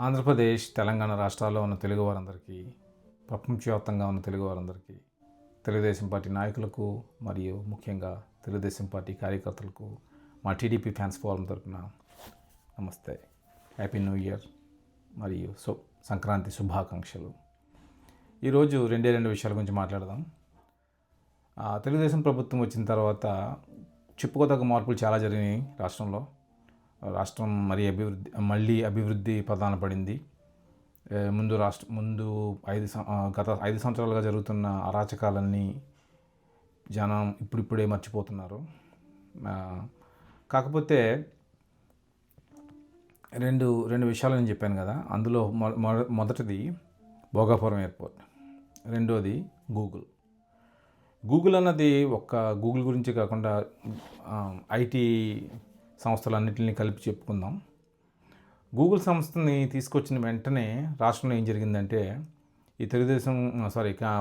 ఆంధ్రప్రదేశ్, తెలంగాణ రాష్ట్రాల్లో ఉన్న తెలుగు వారందరికీ, ప్రపంచవ్యాప్తంగా ఉన్న తెలుగు వారందరికీ, తెలుగుదేశం పార్టీ నాయకులకు మరియు ముఖ్యంగా తెలుగుదేశం పార్టీ కార్యకర్తలకు మా టీడీపీ ఫ్యాన్స్ ఫోరం తరపున నమస్తే, హ్యాపీ న్యూ ఇయర్ మరియు సంక్రాంతి శుభాకాంక్షలు. ఈరోజు రెండు విషయాల గురించి మాట్లాడదాం. తెలుగుదేశం ప్రభుత్వం వచ్చిన తర్వాత చెప్పుకోదగ్గ మార్పులు చాలా జరిగినాయి రాష్ట్రంలో. రాష్ట్రం మళ్ళీ అభివృద్ధి పదాన పడింది. గత 5 సంవత్సరాలుగా జరుగుతున్న అరాచకాలన్నీ జనం ఇప్పుడిప్పుడే మర్చిపోతున్నారు. కాకపోతే రెండు విషయాలు నేను చెప్పాను కదా, అందులో మొదటిది భోగాపురం ఎయిర్పోర్ట్, రెండోది గూగుల్ అన్నది ఒక్క గూగుల్ గురించి కాకుండా ఐటీ సంస్థలన్నింటినీ కలిపి చెప్పుకుందాం. గూగుల్ సంస్థని తీసుకొచ్చిన వెంటనే రాష్ట్రంలో ఏం జరిగిందంటే, ఈ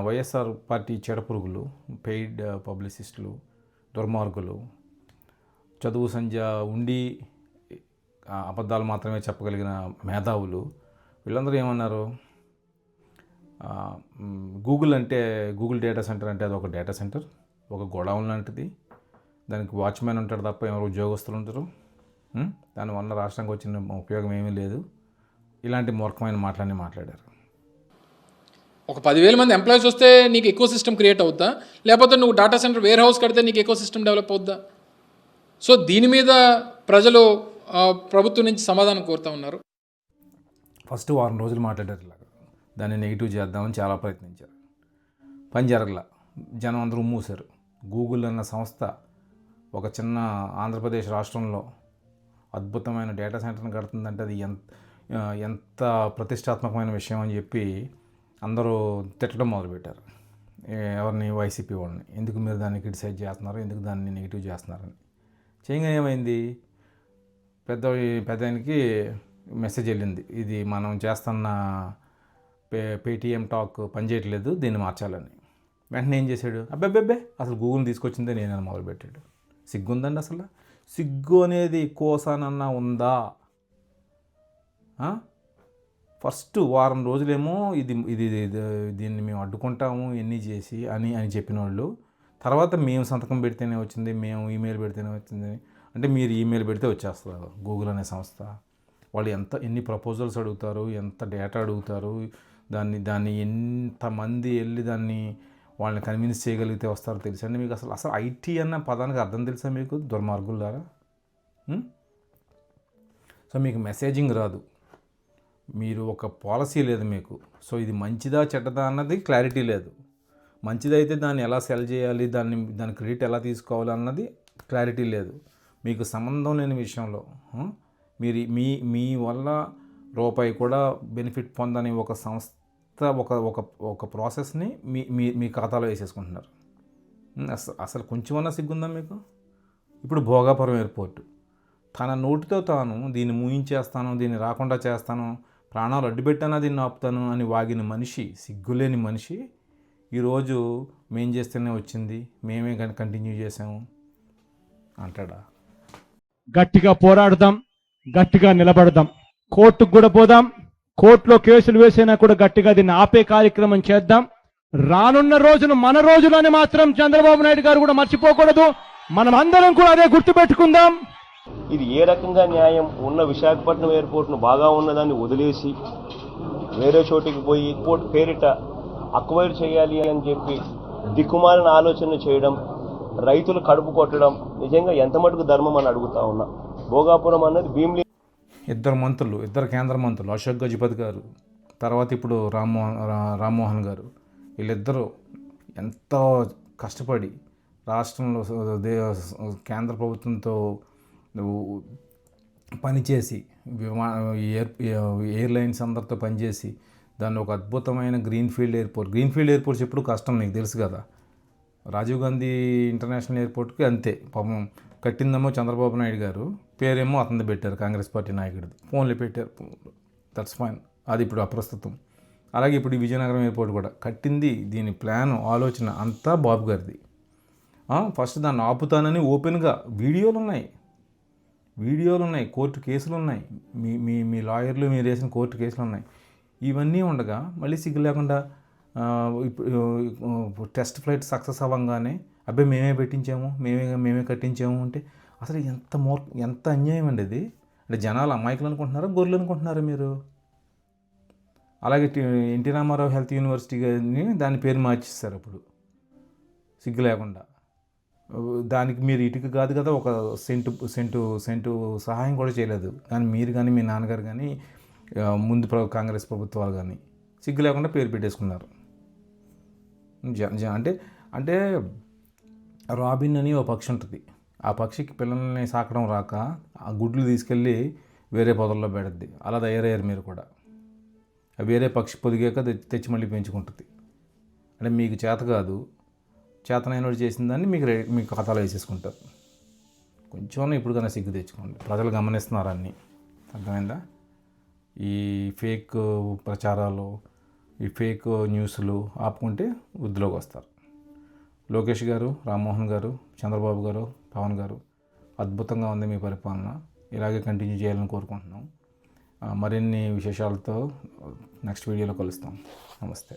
వైఎస్ఆర్ పార్టీ చెడపురుగులు, పెయిడ్ పబ్లిసిస్టులు, దుర్మార్గులు, చదువు సంధ్య ఉండి అబద్ధాలు మాత్రమే చెప్పగలిగిన మేధావులు, వీళ్ళందరూ ఏమన్నారు, గూగుల్ డేటా సెంటర్ అంటే అది ఒక డేటా సెంటర్, ఒక గోడౌన్ లాంటిది, దానికి వాచ్మెన్ ఉంటాడు తప్ప ఎవరు ఉద్యోగస్తులు ఉంటారు, దానివల్ల రాష్ట్రానికి వచ్చిన ఉపయోగం ఏమీ లేదు, ఇలాంటి మూర్ఖమైన మాటలన్నీ మాట్లాడారు. ఒక 10,000 మంది ఎంప్లాయీస్ వస్తే నీకు ఎకో సిస్టమ్ క్రియేట్ అవుద్దా, లేకపోతే నువ్వు డేటా సెంటర్ వేర్ హౌస్ కడితే నీకు ఎకో సిస్టమ్ డెవలప్ అవుద్దా? సో దీని మీద ప్రజలు ప్రభుత్వం నుంచి సమాధానం కోరుతూ ఉన్నారు. ఫస్ట్ వారం రోజులు మాట్లాడారు, ఇలాగా దాన్ని నెగిటివ్ చేద్దామని చాలా ప్రయత్నించారు, పని జరగల, జనం అందరూ మూసారు. గూగుల్ అన్న సంస్థ ఒక చిన్న ఆంధ్రప్రదేశ్ రాష్ట్రంలో అద్భుతమైన డేటా సెంటర్ని కడుతుందంటే అది ఎంత ప్రతిష్టాత్మకమైన విషయం అని చెప్పి అందరూ తిట్టడం మొదలుపెట్టారు. ఎవరిని? వైసీపీ వాళ్ళని. ఎందుకు మీరు దాన్ని క్రిటిసైజ్ చేస్తున్నారు, ఎందుకు దాన్ని నెగిటివ్ చేస్తున్నారని. చేయగానే ఏమైంది, పెద్దాయనకి మెసేజ్ వెళ్ళింది, ఇది మనం చేస్తున్న పేటీఎం టాక్ పనిచేయట్లేదు, దీన్ని మార్చాలని. వెంటనే ఏం చేశాడు, అబ్బే అసలు గూగుల్ని తీసుకొచ్చిందే నేనని మొదలుపెట్టాడు. సిగ్గుందండి అసలు? సిగ్గు అనేది కోసానన్నా ఉందా? ఫస్ట్ వారం రోజులేమో దీన్ని మేము అడ్డుకుంటాము ఎన్ని చేసి అని చెప్పిన వాళ్ళు, తర్వాత మేము సంతకం పెడితేనే వచ్చింది, మేము ఈమెయిల్ పెడితేనే వచ్చింది. అంటే మీరు ఈమెయిల్ పెడితే వచ్చేస్తారు గూగుల్ అనే సంస్థ. వాళ్ళు ఎన్ని ప్రపోజల్స్ అడుగుతారు, ఎంత డేటా అడుగుతారు, దాన్ని ఎంతమంది వెళ్ళి వాళ్ళని కన్విన్స్ చేయగలిగితే వస్తారో తెలుసా అండి మీకు? అసలు ఐటీ అన్న పదానికి అర్థం తెలుసా మీకు, దుర్మార్గులారా? సో మీకు మెసేజింగ్ రాదు, మీరు ఒక పాలసీ లేదు మీకు. సో ఇది మంచిదా చెడ్డదా అన్నది క్లారిటీ లేదు. మంచిదైతే దాన్ని ఎలా సెల్ చేయాలి, దాని క్రెడిట్ ఎలా తీసుకోవాలి అన్నది క్లారిటీ లేదు. మీకు సంబంధం లేని విషయంలో మీరు మీ వల్ల రూపాయి కూడా బెనిఫిట్ పొందని ఒక సంస్థ ఒక ప్రాసెస్ని మీ ఖాతాలో వేసేసుకుంటున్నారు. అసలు కొంచెమన్నా సిగ్గుందా మీకు? ఇప్పుడు భోగాపురం ఎయిర్పోర్టు తన నోటితో తాను దీన్ని మూయించేస్తాను, దీన్ని రాకుండా చేస్తాను, ప్రాణాలు అడ్డుపెట్టానా దీన్ని ఆపుతాను అని వాగిన మనిషి, సిగ్గులేని మనిషి, ఈరోజు మేం చేస్తేనే వచ్చింది, మేమే కానీ కంటిన్యూ చేసాము అంటాడా? గట్టిగా పోరాడదాం, గట్టిగా నిలబడదాం, కోర్టుకు కూడా పోదాం, కోర్టులో కేసులు వేసినా కూడా గట్టిగా దీన్ని ఆపే కార్యక్రమం చేద్దాం. రానున్న రోజును మన రోజులని మాత్రం చంద్రబాబు నాయుడు గారు కూడా మర్చిపోకూడదు. మనం అందరం కూడా అదే గుర్తుపెట్టుకుందాం. ఇది ఏ రకంగా న్యాయం? ఉన్న విశాఖపట్నం ఎయిర్పోర్ట్ను బాగా ఉన్నదాన్ని వదిలేసి వేరే చోటికి పోయి ఎయిర్పోర్ట్ పేరిట అక్వైర్ చేయాలి అని చెప్పి దిక్కుమాలిన ఆలోచన చేయడం, రైతులు కడుపు కొట్టడం నిజంగా ఎంత మటుకు ధర్మం అని అడుగుతా ఉన్నా. భోగాపురం అన్నది భీమిలి ఇద్దరు కేంద్ర మంత్రులు, అశోక్ గజపతి గారు, తర్వాత ఇప్పుడు రామ్మోహన్ గారు, వీళ్ళిద్దరూ ఎంతో కష్టపడి రాష్ట్రంలో కేంద్ర ప్రభుత్వంతో పనిచేసి ఎయిర్లైన్స్ అందరితో పనిచేసి దాన్ని ఒక అద్భుతమైన గ్రీన్ఫీల్డ్ ఎయిర్పోర్ట్స్ ఎప్పుడు కష్టం, నీకు తెలుసు కదా. రాజీవ్ గాంధీ ఇంటర్నేషనల్ ఎయిర్పోర్ట్కి అంతే, పాపం కట్టిందేమో చంద్రబాబు నాయుడు గారు, పేరేమో అతను పెట్టారు, కాంగ్రెస్ పార్టీ నాయకుడిది, ఫోన్లు పెట్టారు, దట్స్ ఫైన్, అది ఇప్పుడు అప్రస్తుతం. అలాగే ఇప్పుడు ఈ విజయనగరం ఎయిర్పోర్ట్ కూడా కట్టింది, దీని ప్లాన్ ఆలోచన అంతా బాబు గారిది. ఫస్ట్ దాన్ని ఆపుతానని ఓపెన్గా వీడియోలు ఉన్నాయి, వీడియోలు ఉన్నాయి, కోర్టు కేసులు ఉన్నాయి, మీ మీ మీ లాయర్లు మీరు వేసిన కోర్టు కేసులు ఉన్నాయి. ఇవన్నీ ఉండగా మళ్ళీ సిగ్గు లేకుండా ఇప్పుడు టెస్ట్ ఫ్లైట్ సక్సెస్ అవ్వగానే అబ్బాయి మేమే పెట్టించాము, మేమే కట్టించాము అంటే అసలు ఎంత అన్యాయం అండి ఇది. అంటే జనాలు అమాయకులు అనుకుంటున్నారా, గొర్రెలు అనుకుంటున్నారా మీరు? అలాగే ఎన్టీ రామారావు హెల్త్ యూనివర్సిటీని దాని పేరు మార్చేస్తారు అప్పుడు సిగ్గు లేకుండా. దానికి మీరు ఇటుక కాదు కదా, ఒక సెంటు సహాయం కూడా చేయలేదు. కానీ మీరు కానీ మీ నాన్నగారు కానీ ముందు కాంగ్రెస్ ప్రభుత్వాలు కానీ సిగ్గు లేకుండా పేరు పెట్టేసుకున్నారు. అంటే రాబిన్ అని ఒక పక్షి ఉంటుంది. ఆ పక్షికి పిల్లల్ని సాకడం రాక ఆ గుడ్లు తీసుకెళ్ళి వేరే పొదల్లో పెడద్ది. అలా తయారయ్యారు మీరు కూడా. వేరే పక్షి పొదిగాక తెచ్చి మళ్ళీ పెంచుకుంటుంది. అంటే మీకు చేత కాదు, చేతనైనోడు చేసిన దాన్ని మీకు ఖాతాలో వేసేసుకుంటారు. కొంచెం ఇప్పుడు కన్నా సిగ్గు తెచ్చుకోండి. ప్రజలు గమనిస్తున్నారు అన్నీ, అర్థమైందా? ఈ ఫేక్ ప్రచారాలు, ఈ ఫేక్ న్యూస్లు ఆపుకుంటే వృద్ధిలోకి వస్తారు. లోకేష్ గారు, రామ్మోహన్ గారు, చంద్రబాబు గారు, పవన్ గారు, అద్భుతంగా ఉంది మీ పరిపాలన. ఇలాగే కంటిన్యూ చేయాలని కోరుకుంటున్నాం. మరిన్ని విశేషాలతో నెక్స్ట్ వీడియోలో కలుస్తాం. నమస్తే.